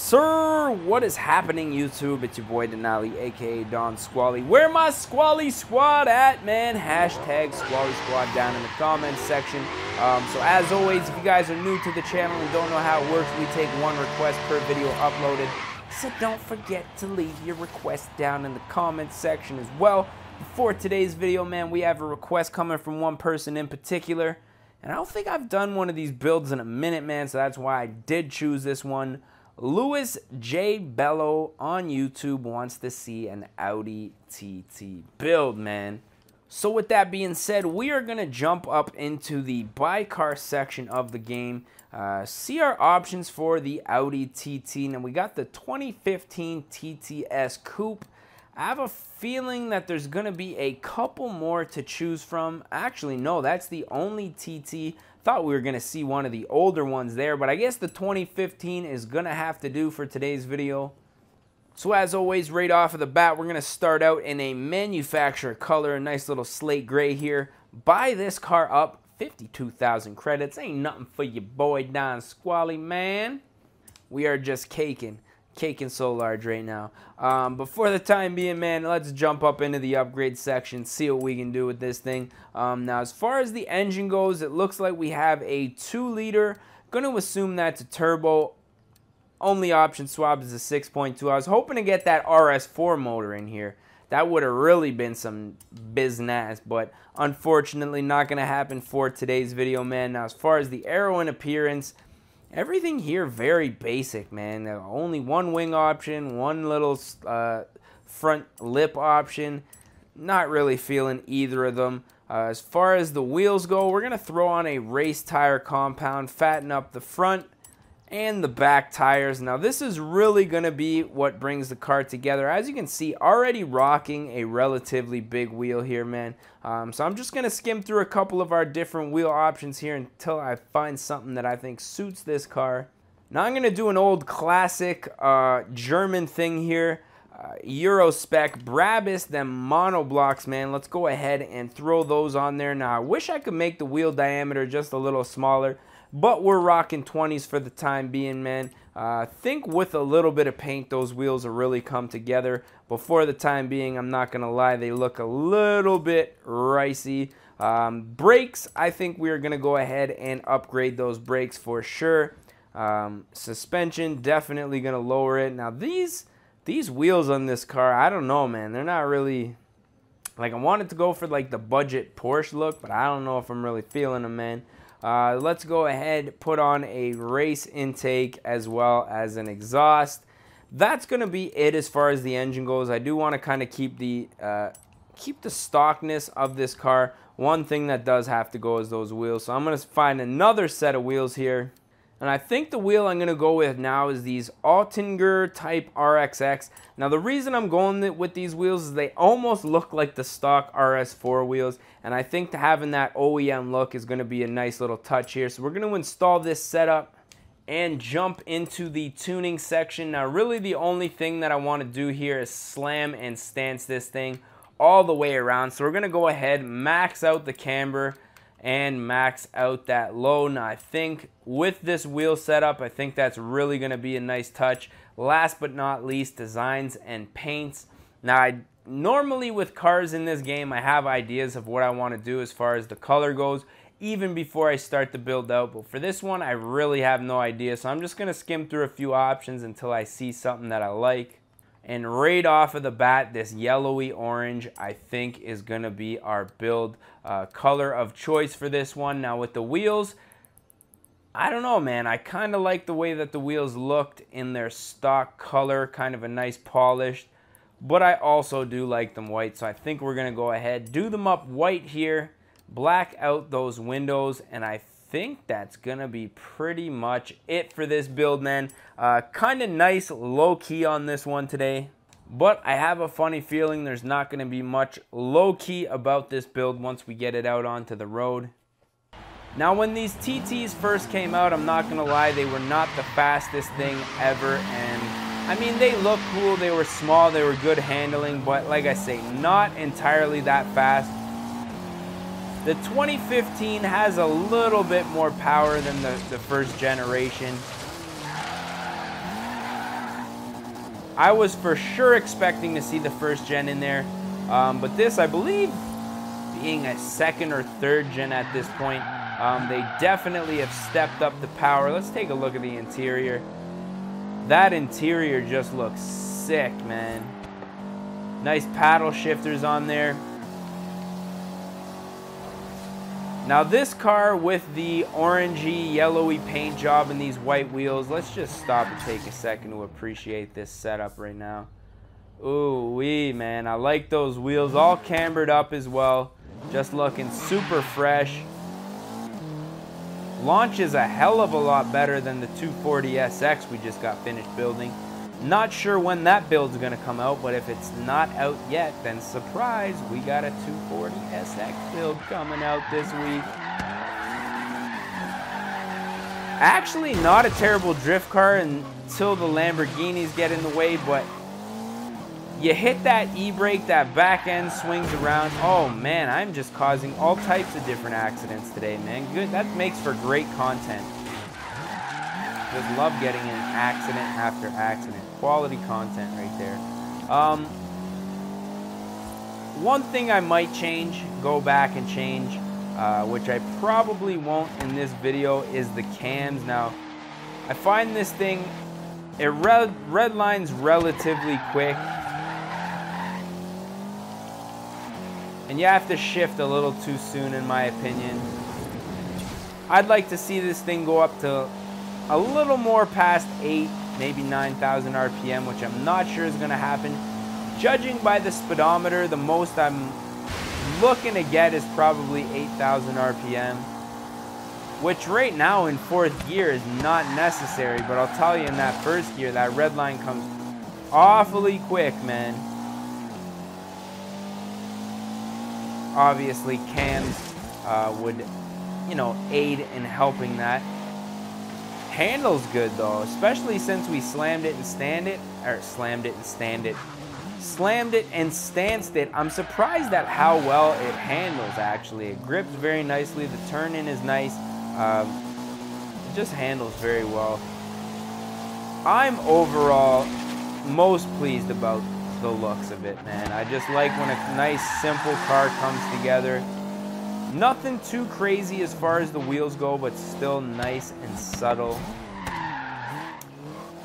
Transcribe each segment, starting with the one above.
sir, what is happening, YouTube? It's your boy Denali, aka Don Squally. Where my Squally Squad at, man? Hashtag Squally Squad down in the comments section. So as always, if you guys are new to the channel and don't know how it works, we take one request per video uploaded. So don't forget to leave your request down in the comments section as well. For today's video, man, we have a request coming from one person in particular. And I don't think I've done one of these builds in a minute, man, so that's why I did choose this one. Louis J. Bello on YouTube wants to see an Audi TT build, man. So with that being said, we are going to jump up into the buy car section of the game, see our options for the Audi TT. Now we got the 2015 TTS Coupe. I have a feeling that there's going to be a couple more to choose from. Actually, no, that's the only TT. Thought we were going to see one of the older ones there, but I guess the 2015 is going to have to do for today's video. So as always, right off of the bat, we're going to start out in a manufacturer color, a nice little slate gray here. Buy this car up, 52,000 credits. Ain't nothing for your boy Don Squally, man. We are just caking so large right now. But for the time being, man, let's jump up into the upgrade section, see what we can do with this thing. Now, as far as the engine goes, it looks like we have a 2-liter. Gonna assume that's a turbo. Only option swap is a 6.2. I was hoping to get that RS4 motor in here. That would have really been some business, but unfortunately not gonna happen for today's video, man. Now, as far as the aero and appearance, everything here very basic, man. Only one wing option, one little front lip option. Not really feeling either of them. As far as the wheels go, we're going to throw on a race tire compound, fatten up the front and the back tires. Now this is really going to be what brings the car together. As you can see, already rocking a relatively big wheel here, man. So I'm just going to skim through a couple of our different wheel options here until I find something that I think suits this car. Now I'm going to do an old classic German thing here. Euro spec Brabus, them monoblocks, man. Let's go ahead and throw those on there. Now I wish I could make the wheel diameter just a little smaller, but we're rocking 20s for the time being, man. I think with a little bit of paint, those wheels will really come together. But for the time being, I'm not going to lie, they look a little bit ricey. Brakes, I think we're going to go ahead and upgrade those brakes for sure. Suspension, definitely going to lower it. Now, these wheels on this car, I don't know, man. They're not really... Like, I wanted to go for, like, the budget Porsche look, but I don't know if I'm really feeling them, man. Let's go ahead, put on a race intake as well as an exhaust. That's going to be it as far as the engine goes. I do want to kind of keep the stockness of this car. One thing that does have to go is those wheels. So I'm going to find another set of wheels here. And I think the wheel I'm going to go with now is these Altinger Type RXX. Now the reason I'm going with these wheels is they almost look like the stock RS4 wheels. And I think having that OEM look is going to be a nice little touch here. So we're going to install this setup and jump into the tuning section. Now really the only thing that I want to do here is slam and stance this thing all the way around. So we're going to go ahead, max out the camber and max out that low. Now I think with this wheel setup, I think that's really going to be a nice touch. Last but not least, designs and paints. Now normally with cars in this game, I have ideas of what I want to do as far as the color goes, even before I start the build out. But for this one, I really have no idea. So I'm just going to skim through a few options until I see something that I like. And right off of the bat, this yellowy orange, I think, is going to be our build color of choice for this one. Now with the wheels, I don't know, man. I kind of like the way that the wheels looked in their stock color, kind of a nice polished. But I also do like them white, so I think we're going to go ahead, do them up white here, black out those windows, and I think that's going to be pretty much it for this build, man. Kind of nice low-key on this one today. But I have a funny feeling there's not going to be much low-key about this build once we get it out onto the road. Now when these TTs first came out, I'm not going to lie, they were not the fastest thing ever. And I mean, they look cool, they were small, they were good handling, but like I say, not entirely that fast. The 2015 has a little bit more power than the first generation. I was for sure expecting to see the first gen in there, but this, I believe, being a second or third gen at this point, they definitely have stepped up the power. Let's take a look at the interior. That interior just looks sick, man. Nice paddle shifters on there. Now this car with the orangey, yellowy paint job and these white wheels, let's just stop and take a second to appreciate this setup right now. Ooh wee, man, I like those wheels, all cambered up as well, just looking super fresh. Launches a hell of a lot better than the 240SX we just got finished building. Not sure when that build's gonna come out, but if it's not out yet, then surprise, we got a 240SX build coming out this week. Actually, not a terrible drift car until the Lamborghinis get in the way, but you hit that e-brake, that back end swings around. Oh man, I'm just causing all types of different accidents today, man. Good, that makes for great content. Just love getting in accident after accident. Quality content right there. One thing I might change, go back and change, which I probably won't in this video, is the cams. Now, I find this thing, it redlines relatively quick, and you have to shift a little too soon in my opinion. I'd like to see this thing go up to a little more past 8, maybe 9,000 RPM, which I'm not sure is going to happen. Judging by the speedometer, the most I'm looking to get is probably 8,000 RPM, which right now in 4th gear is not necessary, but I'll tell you, in that 1st gear, that red line comes awfully quick, man. Obviously, cams would, you know, aid in helping that. Handles good though, especially since we slammed it and stanced it. I'm surprised at how well it handles actually. It grips very nicely, the turn-in is nice, it just handles very well. I'm overall most pleased about the looks of it, man. I just like when a nice simple car comes together. Nothing too crazy as far as the wheels go, but still nice and subtle.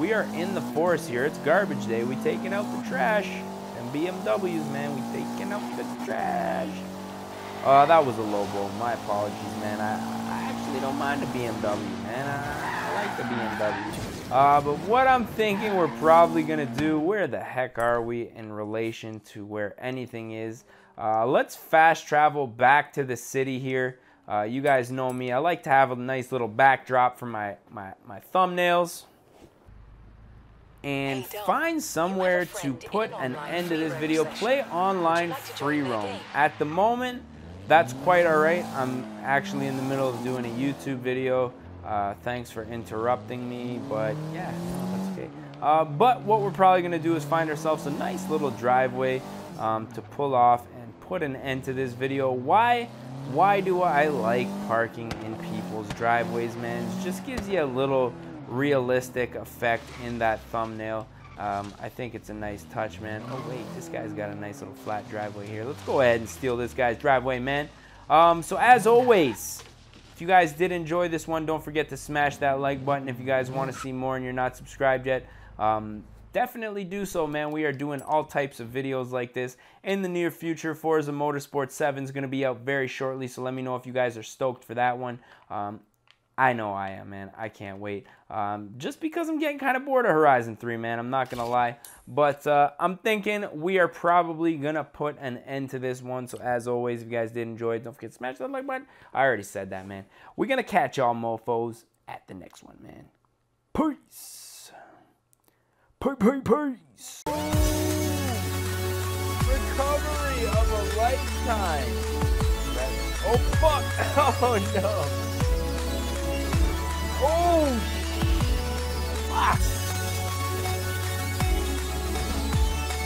We are in the forest here. It's garbage day. We taking out the trash. And BMWs, man, we taking out the trash. That was a low blow. My apologies, man. I actually don't mind the BMW, man. I like the BMW. But what I'm thinking we're probably going to do, where the heck are we in relation to where anything is? Let's fast travel back to the city here. You guys know me. I like to have a nice little backdrop for my thumbnails. And find somewhere to put an end to this video. Play online free roam. At the moment, that's quite alright. I'm actually in the middle of doing a YouTube video. Thanks for interrupting me, but yeah, no, that's okay. But what we're probably going to do is find ourselves a nice little driveway to pull off and put an end to this video. Why do I like parking in people's driveways, man? It just gives you a little realistic effect in that thumbnail. I think it's a nice touch, man. Oh wait, this guy's got a nice little flat driveway here. Let's go ahead and steal this guy's driveway, man. So as always, if you guys did enjoy this one, don't forget to smash that like button. If you guys want to see more and you're not subscribed yet, definitely do so, man. We are doing all types of videos like this in the near future. Forza Motorsport 7 is going to be out very shortly, so let me know if you guys are stoked for that one. I know I am, man. I can't wait. Just because I'm getting kind of bored of Horizon 3, man. I'm not going to lie. But I'm thinking we are probably going to put an end to this one. So as always, if you guys did enjoy it, don't forget to smash that like button. I already said that, man. We're going to catch y'all mofos at the next one, man. Peace. Peace. Recovery of a lifetime. Oh, fuck. Oh, no. Oh, fuck.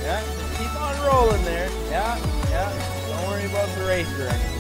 Yeah, keep on rolling there. Yeah. Don't worry about the racer anymore.